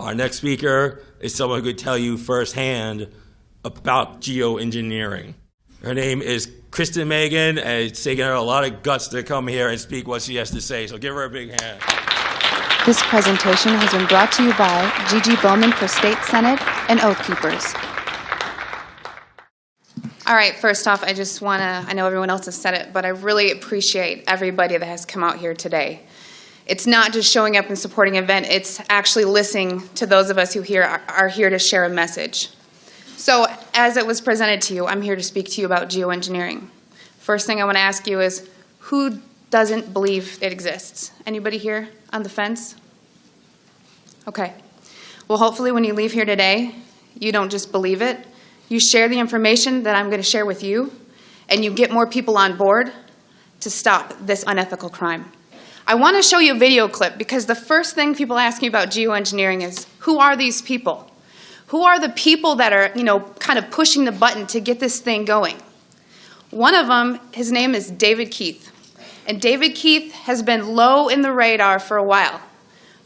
Our next speaker is someone who could tell you firsthand about geoengineering. Her name is Kristen Megan, and it's taken her a lot of guts to come here and speak what she has to say, so give her a big hand. This presentation has been brought to you by Gigi Bowman for State Senate and Oath Keepers. All right, first off, I just want to, I know everyone else has said it, but I really appreciate everybody that has come out here today. It's not just showing up and supporting an event, it's actually listening to those of us who are here to share a message. So, as it was presented to you, I'm here to speak to you about geoengineering. First thing I want to ask you is, who doesn't believe it exists? Anybody here on the fence? Okay. Well, hopefully when you leave here today, you don't just believe it. You share the information that I'm going to share with you, and you get more people on board to stop this unethical crime. I want to show you a video clip because the first thing people ask me about geoengineering is, who are these people? Who are the people that are, kind of pushing the button to get this thing going? One of them, his name is David Keith. And David Keith has been low in the radar for a while.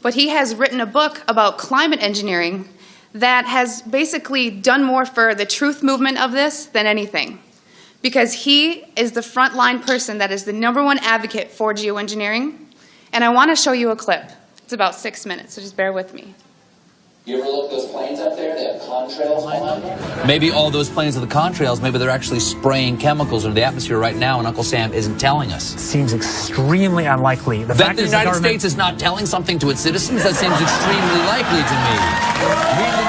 But he has written a book about climate engineering that has basically done more for the truth movement of this than anything. Because he is the frontline person that is the #1 advocate for geoengineering. And I want to show you a clip. It's about 6 minutes, so just bear with me. You ever look at those planes up there? They have contrails on them. Maybe all those planes are the contrails. Maybe they're actually spraying chemicals into the atmosphere right now, and Uncle Sam isn't telling us. Seems extremely unlikely. That the United States is not telling something to its citizens? That seems extremely likely to me. Read the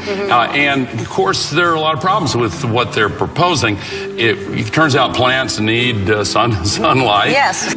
newspaper. And, of course, there are a lot of problems with what they're proposing. It turns out plants need sunlight. Yes.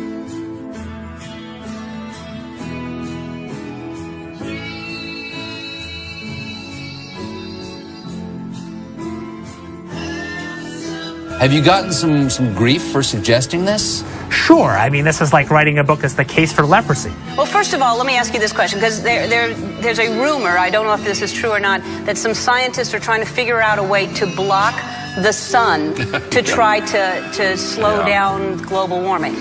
Have you gotten some grief for suggesting this? Sure. I mean, this is like writing a book that's the case for leprosy. Well, first of all, let me ask you this question, because there's a rumor, I don't know if this is true or not, that some scientists are trying to figure out a way to block the sun to try to slow down global warming.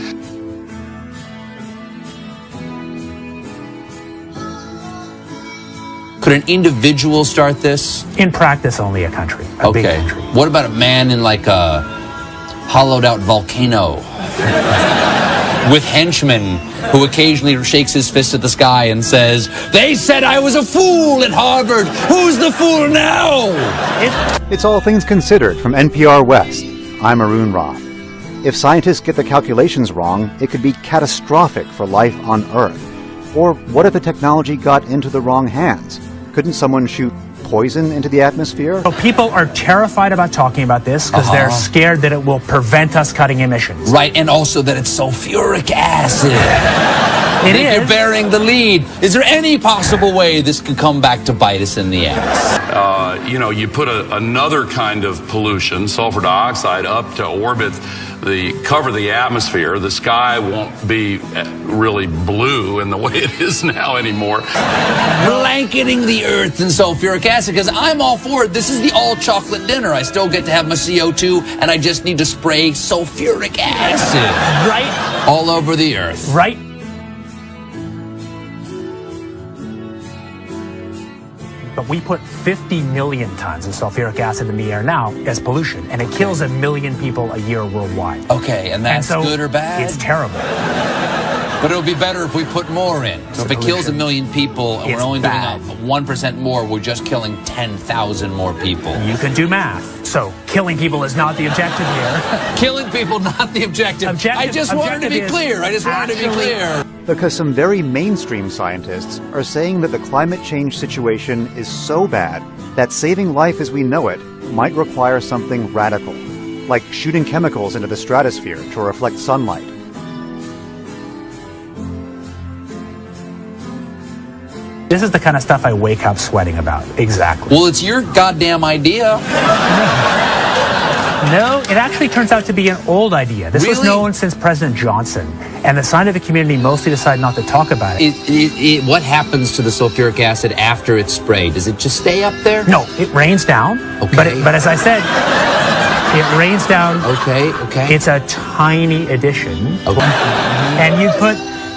Could an individual start this? In practice, only a country. A big country. What about a man in like a hollowed out volcano with henchmen who occasionally shakes his fist at the sky and says, "They said I was a fool at Harvard. Who's the fool now?" It's All Things Considered from NPR West. I'm Arun Roth. If scientists get the calculations wrong, it could be catastrophic for life on Earth. Or what if the technology got into the wrong hands? Couldn't someone shoot poison into the atmosphere? So people are terrified about talking about this because they're scared that it will prevent us cutting emissions. Right, and also that it's sulfuric acid. It is. You're bearing the lead. Is there any possible way this could come back to bite us in the ass? You put another kind of pollution, sulfur dioxide, up to orbit, cover the atmosphere. The sky won't be really blue in the way it is now anymore. Blanketing the earth in sulfuric acid, because I'm all for it. This is the all-chocolate dinner. I still get to have my CO2, and I just need to spray sulfuric acid. Right. All over the earth. Right. But we put 50 million tons of sulfuric acid in the air now as pollution, and it kills 1 million people a year worldwide. Okay, and that's good or bad? It's terrible. But it'll be better if we put more in. So if it kills 1 million people and we're only doing 1% more, we're just killing 10,000 more people. You can do math. So killing people is not the objective here. Killing people, not the objective. I just wanted to be clear. Because some very mainstream scientists are saying that the climate change situation is so bad that saving life as we know it might require something radical, like shooting chemicals into the stratosphere to reflect sunlight. This is the kind of stuff I wake up sweating about. Exactly. Well, it's your goddamn idea. No, it actually turns out to be an old idea. This was known since President Johnson, and the scientific community mostly decided not to talk about it. What happens to the sulfuric acid after it's sprayed? Does it just stay up there? No, it rains down. Okay. But as I said, it rains down. Okay. It's a tiny addition. Okay. And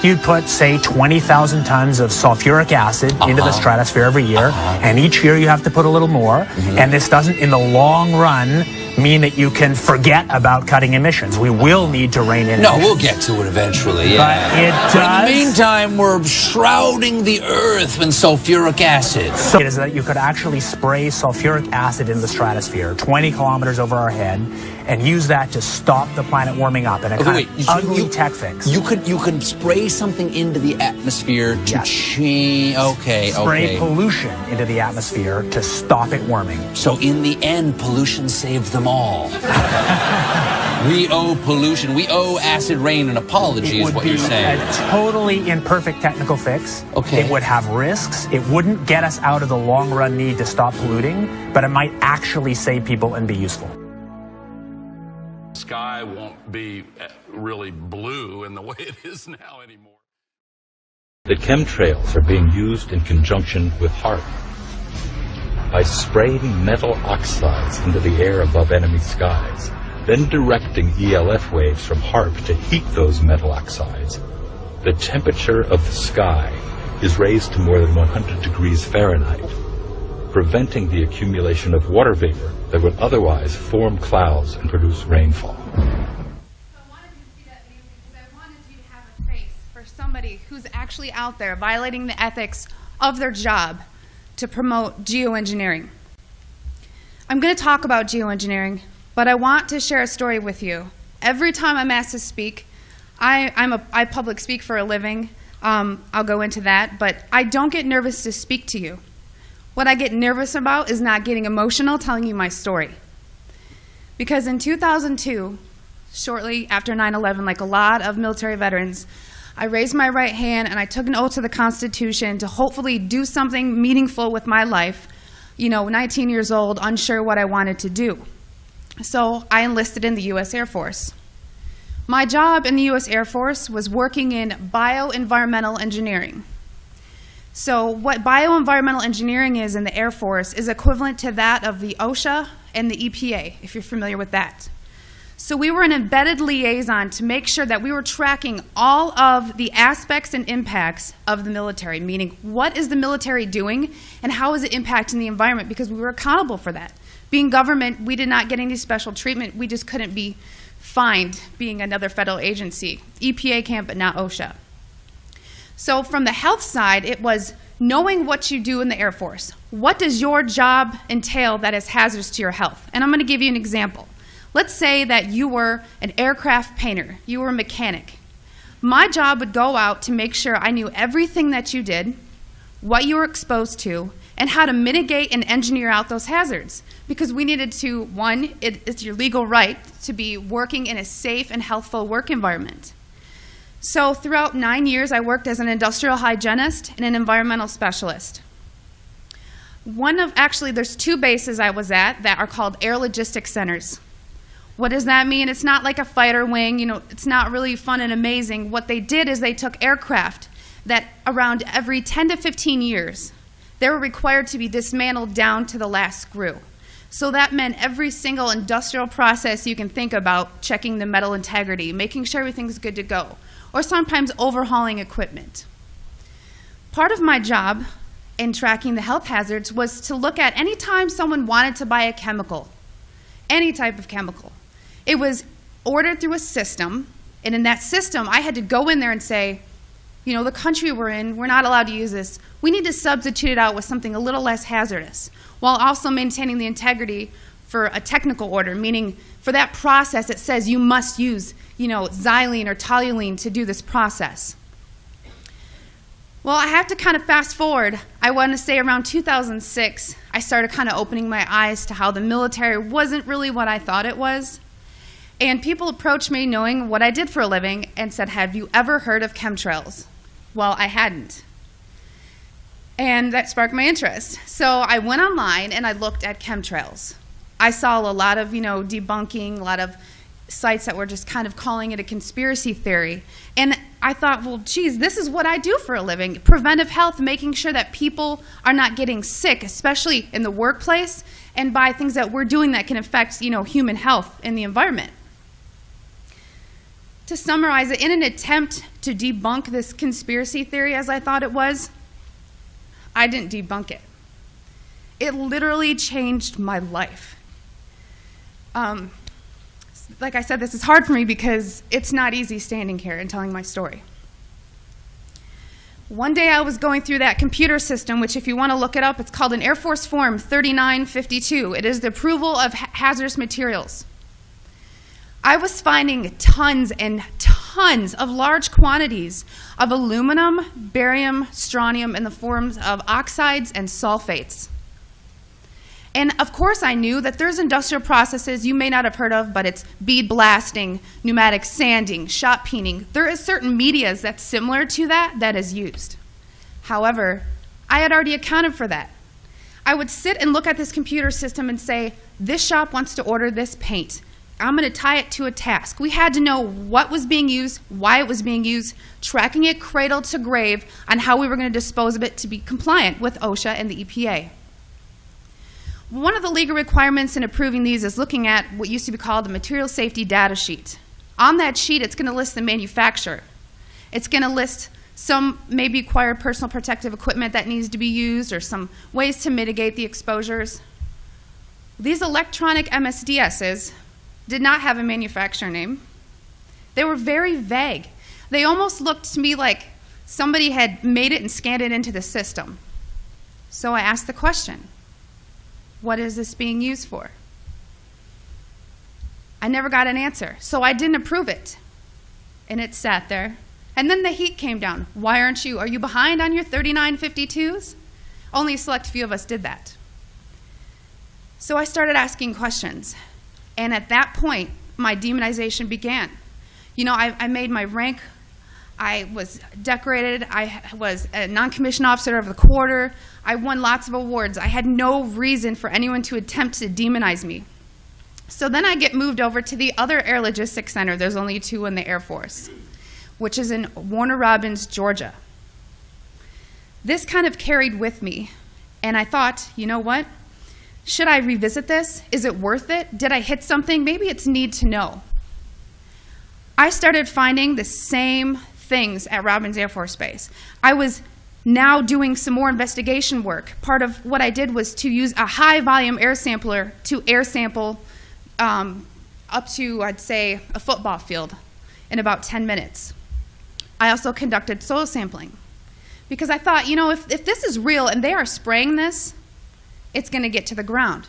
you'd put, say, 20,000 tons of sulfuric acid into the stratosphere every year, and each year you have to put a little more, and this doesn't, in the long run, mean that you can forget about cutting emissions. We will need to rein in emissions. We'll get to it eventually, yeah. But it does. In the meantime, we're shrouding the Earth in sulfuric acid. So it is that you could actually spray sulfuric acid in the stratosphere 20 kilometers over our head and use that to stop the planet warming up in a kind of ugly tech fix. You could spray something into the atmosphere to change. Spray pollution into the atmosphere to stop it warming. So in the end, pollution saved them all. We owe pollution. We owe acid rain an apology, is what you're saying. It would be a totally imperfect technical fix. Okay. It would have risks. It wouldn't get us out of the long-run need to stop polluting, but it might actually save people and be useful. The sky won't be really blue in the way it is now anymore. The chemtrails are being used in conjunction with HAARP. By spraying metal oxides into the air above enemy skies, then directing ELF waves from HAARP to heat those metal oxides, the temperature of the sky is raised to more than 100 degrees Fahrenheit, preventing the accumulation of water vapor that would otherwise form clouds and produce rainfall. So I wanted you to see that video because I wanted you to have a face for somebody who's actually out there violating the ethics of their job to promote geoengineering. I'm going to talk about geoengineering, but I want to share a story with you. Every time I'm asked to speak, I public speak for a living. I'll go into that, but I don't get nervous to speak to you. What I get nervous about is not getting emotional telling you my story. Because in 2002, shortly after 9/11, like a lot of military veterans, I raised my right hand and I took an oath to the Constitution to hopefully do something meaningful with my life. 19 years old, unsure what I wanted to do. So I enlisted in the U.S. Air Force. My job in the U.S. Air Force was working in bioenvironmental engineering. So what bioenvironmental engineering is in the Air Force is equivalent to that of the OSHA and the EPA, if you're familiar with that. So we were an embedded liaison to make sure that we were tracking all of the aspects and impacts of the military, meaning what is the military doing and how is it impacting the environment, because we were accountable for that. Being government, we did not get any special treatment. We just couldn't be fined being another federal agency. EPA can, but not OSHA. So from the health side, it was knowing what you do in the Air Force. What does your job entail that is hazardous to your health? And I'm going to give you an example. Let's say that you were an aircraft painter. You were a mechanic. My job would go out to make sure I knew everything that you did, what you were exposed to, and how to mitigate and engineer out those hazards. Because we needed to, one, it's your legal right to be working in a safe and healthful work environment. So throughout 9 years, I worked as an industrial hygienist and an environmental specialist. There's two bases I was at that are called air logistics centers. What does that mean? It's not like a fighter wing, it's not really fun and amazing. What they did is they took aircraft that around every 10 to 15 years, they were required to be dismantled down to the last screw. So that meant every single industrial process you can think about, checking the metal integrity, making sure everything's good to go, or sometimes overhauling equipment. Part of my job in tracking the health hazards was to look at any time someone wanted to buy a chemical, any type of chemical. It was ordered through a system, and in that system, I had to go in there and say, the country we're in, we're not allowed to use this. We need to substitute it out with something a little less hazardous, while also maintaining the integrity for a technical order, meaning for that process, it says you must use, xylene or toluene to do this process. Well, I have to kind of fast forward. I want to say around 2006, I started kind of opening my eyes to how the military wasn't really what I thought it was. And people approached me knowing what I did for a living and said, have you ever heard of chemtrails? Well, I hadn't. And that sparked my interest. So I went online and I looked at chemtrails. I saw a lot of, debunking, a lot of sites that were just kind of calling it a conspiracy theory. And I thought, well, geez, this is what I do for a living. Preventive health, making sure that people are not getting sick, especially in the workplace, and by things that we're doing that can affect, human health and the environment. To summarize it, in an attempt to debunk this conspiracy theory as I thought it was, I didn't debunk it. It literally changed my life. Like I said, this is hard for me because it's not easy standing here and telling my story. One day I was going through that computer system, which if you want to look it up, it's called an Air Force Form 3952. It is the approval of hazardous materials. I was finding tons and tons of large quantities of aluminum, barium, strontium in the forms of oxides and sulfates. And of course I knew that there's industrial processes you may not have heard of, but it's bead blasting, pneumatic sanding, shot peening. There is certain medias that's similar to that is used. However, I had already accounted for that. I would sit and look at this computer system and say, this shop wants to order this paint. I'm going to tie it to a task. We had to know what was being used, why it was being used, tracking it cradle to grave on how we were going to dispose of it to be compliant with OSHA and the EPA. One of the legal requirements in approving these is looking at what used to be called a material safety data sheet. On that sheet, it's going to list the manufacturer. It's going to list some maybe acquired personal protective equipment that needs to be used or some ways to mitigate the exposures. These electronic MSDSs did not have a manufacturer name. They were very vague. They almost looked to me like somebody had made it and scanned it into the system. So I asked the question, what is this being used for? I never got an answer, so I didn't approve it. And it sat there. And then the heat came down. Why aren't you? Are you behind on your 3952s? Only a select few of us did that. So I started asking questions. And at that point, my demonization began. You know, I made my rank. I was decorated. I was a non-commissioned officer of the quarter. I won lots of awards. I had no reason for anyone to attempt to demonize me. So then I get moved over to the other Air Logistics Center. There's only 2 in the Air Force, which is in Warner Robins, Georgia. This kind of carried with me. And I thought, you know what? Should I revisit this? Is it worth it? Did I hit something? Maybe it's need to know. I started finding the same things at Robins Air Force Base. I was now doing some more investigation work. Part of what I did was to use a high volume air sampler to air sample up to, I'd say, a football field in about 10 minutes. I also conducted soil sampling because I thought, you know, if this is real and they are spraying this, it's going to get to the ground.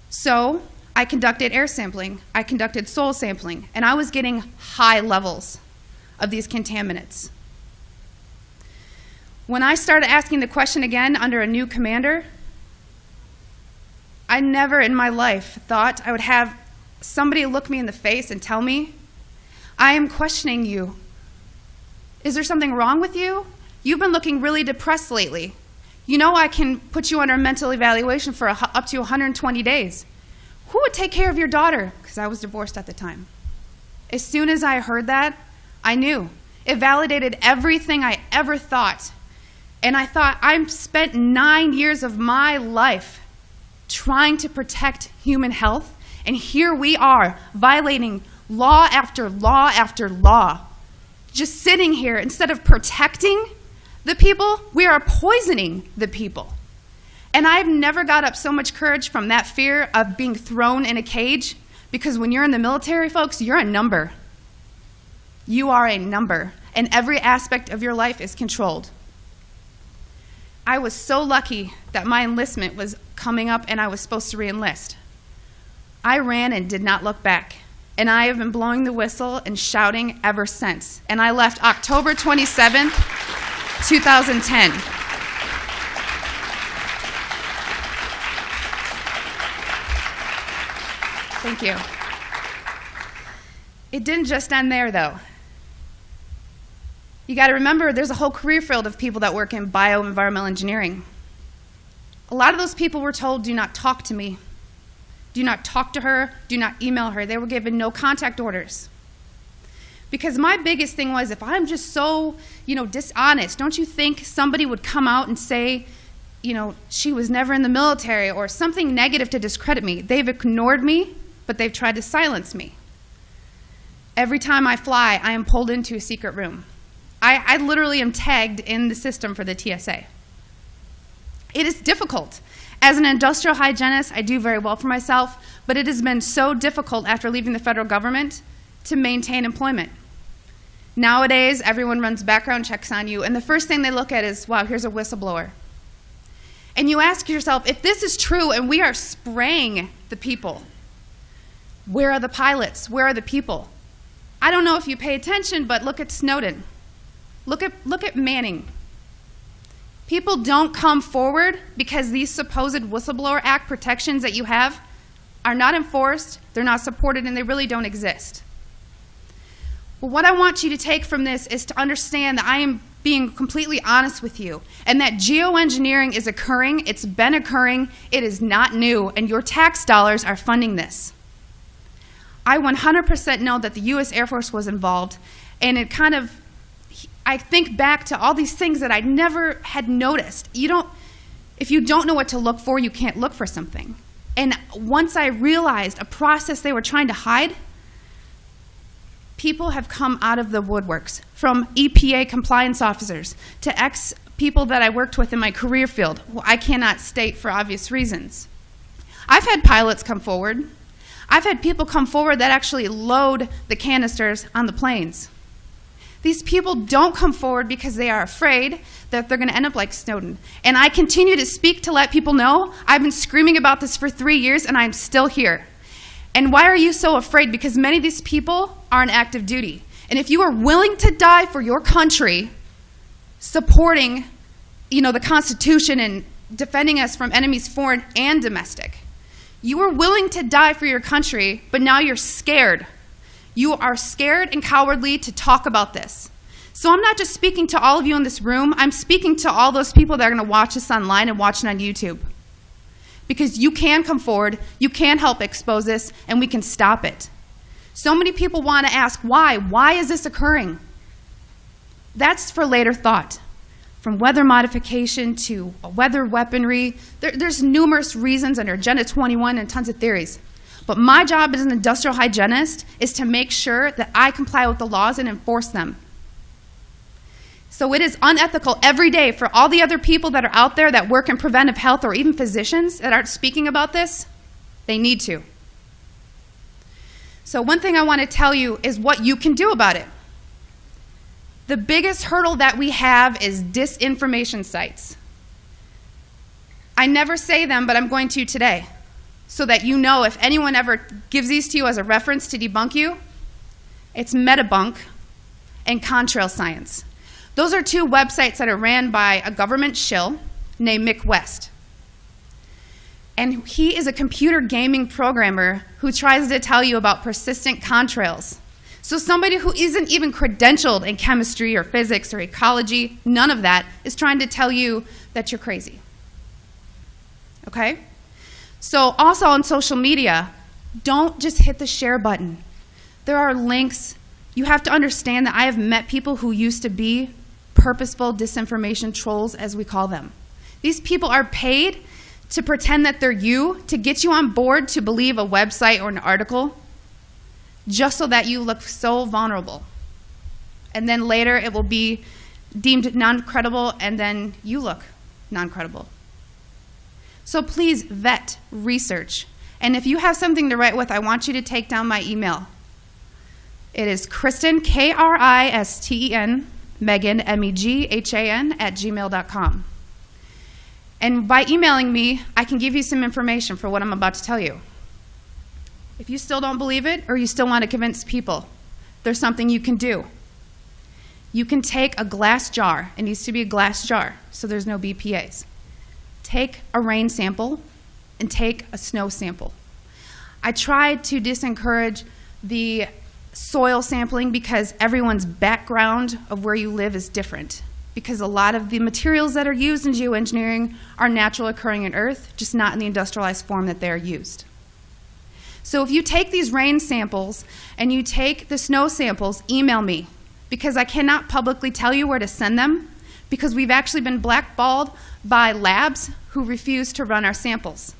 So I conducted air sampling, I conducted soil sampling, and I was getting high levels of these contaminants. When I started asking the question again under a new commander, I never in my life thought I would have somebody look me in the face and tell me, I am questioning you. Is there something wrong with you? You've been looking really depressed lately. You know I can put you under mental evaluation for up to 120 days. Who would take care of your daughter? Because I was divorced at the time. As soon as I heard that, I knew. It validated everything I ever thought. And I thought, I've spent 9 years of my life trying to protect human health, and here we are violating law after law after law. Just sitting here, instead of protecting the people, we are poisoning the people. And I've never got up so much courage from that fear of being thrown in a cage, because when you're in the military, folks, you're a number. You are a number, and every aspect of your life is controlled. I was so lucky that my enlistment was coming up and I was supposed to re-enlist. I ran and did not look back, and I have been blowing the whistle and shouting ever since. And I left October 27th, 2010. Thank you. It didn't just end there, though. You got to remember, there's a whole career field of people that work in bioenvironmental engineering. A lot of those people were told, do not talk to me. Do not talk to her. Do not email her. They were given no contact orders. Because my biggest thing was, if I'm just so, dishonest, don't you think somebody would come out and say, she was never in the military or something negative to discredit me? They've ignored me, but they've tried to silence me. Every time I fly, I am pulled into a secret room. I literally am tagged in the system for the TSA. It is difficult. As an industrial hygienist, I do very well for myself, but it has been so difficult after leaving the federal government to maintain employment. Nowadays, everyone runs background checks on you, and the first thing they look at is, wow, here's a whistleblower. And you ask yourself, if this is true and we are spraying the people, where are the pilots? Where are the people? I don't know if you pay attention, but look at Snowden. Look at Manning. People don't come forward because these supposed Whistleblower Act protections that you have are not enforced, they're not supported, and they really don't exist. Well, what I want you to take from this is to understand that I am being completely honest with you, and that geoengineering is occurring, it's been occurring, it is not new, and your tax dollars are funding this. I 100% know that the U.S. Air Force was involved, and it kind of, I think back to all these things that I never had noticed. If you don't know what to look for, you can't look for something. And once I realized a process they were trying to hide, people have come out of the woodworks, from EPA compliance officers to ex-people that I worked with in my career field, who I cannot state for obvious reasons. I've had pilots come forward. I've had people come forward that actually load the canisters on the planes. These people don't come forward because they are afraid that they're going to end up like Snowden. And I continue to speak to let people know I've been screaming about this for 3 years and I'm still here. And why are you so afraid? Because many of these people are on active duty. And if you are willing to die for your country, supporting, the Constitution and defending us from enemies foreign and domestic, you are willing to die for your country, but now you're scared. You are scared and cowardly to talk about this. So I'm not just speaking to all of you in this room, I'm speaking to all those people that are going to watch this online and watch it on YouTube. Because you can come forward, you can help expose this, and we can stop it. So many people want to ask, why? Why is this occurring? That's for later thought. From weather modification to weather weaponry, there's numerous reasons under Agenda 21 and tons of theories. But my job as an industrial hygienist is to make sure that I comply with the laws and enforce them. So it is unethical every day for all the other people that are out there that work in preventive health, or even physicians that aren't speaking about this. They need to. So one thing I want to tell you is what you can do about it. The biggest hurdle that we have is disinformation sites. I never say them, but I'm going to today, so that you know if anyone ever gives these to you as a reference to debunk you, it's Metabunk and Contrail Science. Those are two websites that are ran by a government shill named Mick West. And he is a computer gaming programmer who tries to tell you about persistent contrails. So somebody who isn't even credentialed in chemistry or physics or ecology, none of that, is trying to tell you that you're crazy. Okay? So also on social media, don't just hit the share button. There are links. You have to understand that I have met people who used to be purposeful disinformation trolls, as we call them. These people are paid to pretend that they're you, to get you on board to believe a website or an article, just so that you look so vulnerable. And then later it will be deemed non-credible, and then you look non-credible. So please vet, research. And if you have something to write with, I want you to take down my email. It is Kristen, Kristen, Megan, Meghan, @gmail.com. And by emailing me, I can give you some information for what I'm about to tell you. If you still don't believe it, or you still want to convince people, there's something you can do. You can take a glass jar. It needs to be a glass jar, so there's no BPAs. Take a rain sample and take a snow sample. I tried to disencourage the soil sampling because everyone's background of where you live is different. Because a lot of the materials that are used in geoengineering are natural occurring in Earth, just not in the industrialized form that they are used. So if you take these rain samples and you take the snow samples, email me, because I cannot publicly tell you where to send them, because we've actually been blackballed by labs who refuse to run our samples.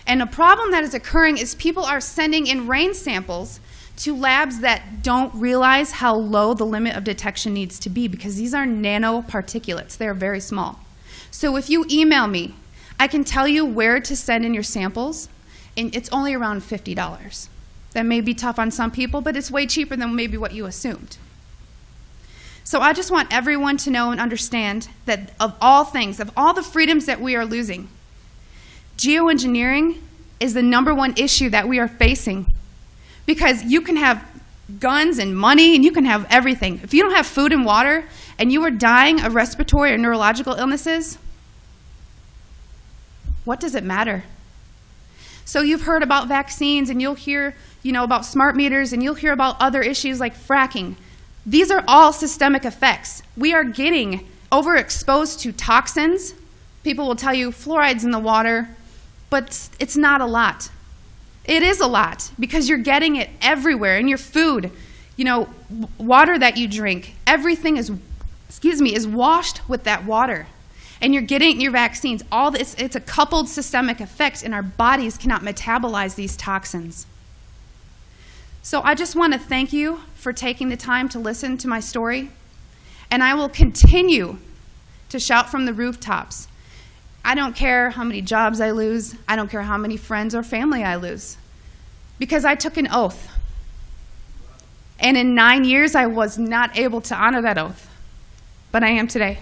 And a problem that is occurring is people are sending in rain samples to labs that don't realize how low the limit of detection needs to be, because these are nanoparticulates. They are very small. So if you email me, I can tell you where to send in your samples, and it's only around $50. That may be tough on some people, but it's way cheaper than maybe what you assumed. So I just want everyone to know and understand that of all things, of all the freedoms that we are losing, geoengineering is the #1 issue that we are facing. Because you can have guns and money and you can have everything. If you don't have food and water and you are dying of respiratory or neurological illnesses, what does it matter? So you've heard about vaccines, and you'll hear, about smart meters, and you'll hear about other issues like fracking. These are all systemic effects. We are getting overexposed to toxins. People will tell you fluoride's in the water, but it's not a lot. It is a lot, because you're getting it everywhere in your food, water that you drink. Everything is washed with that water. And you're getting your vaccines. All this, it's a coupled systemic effect, and our bodies cannot metabolize these toxins. So I just want to thank you for taking the time to listen to my story, and I will continue to shout from the rooftops. I don't care how many jobs I lose. I don't care how many friends or family I lose, because I took an oath. And in 9 years, I was not able to honor that oath, but I am today.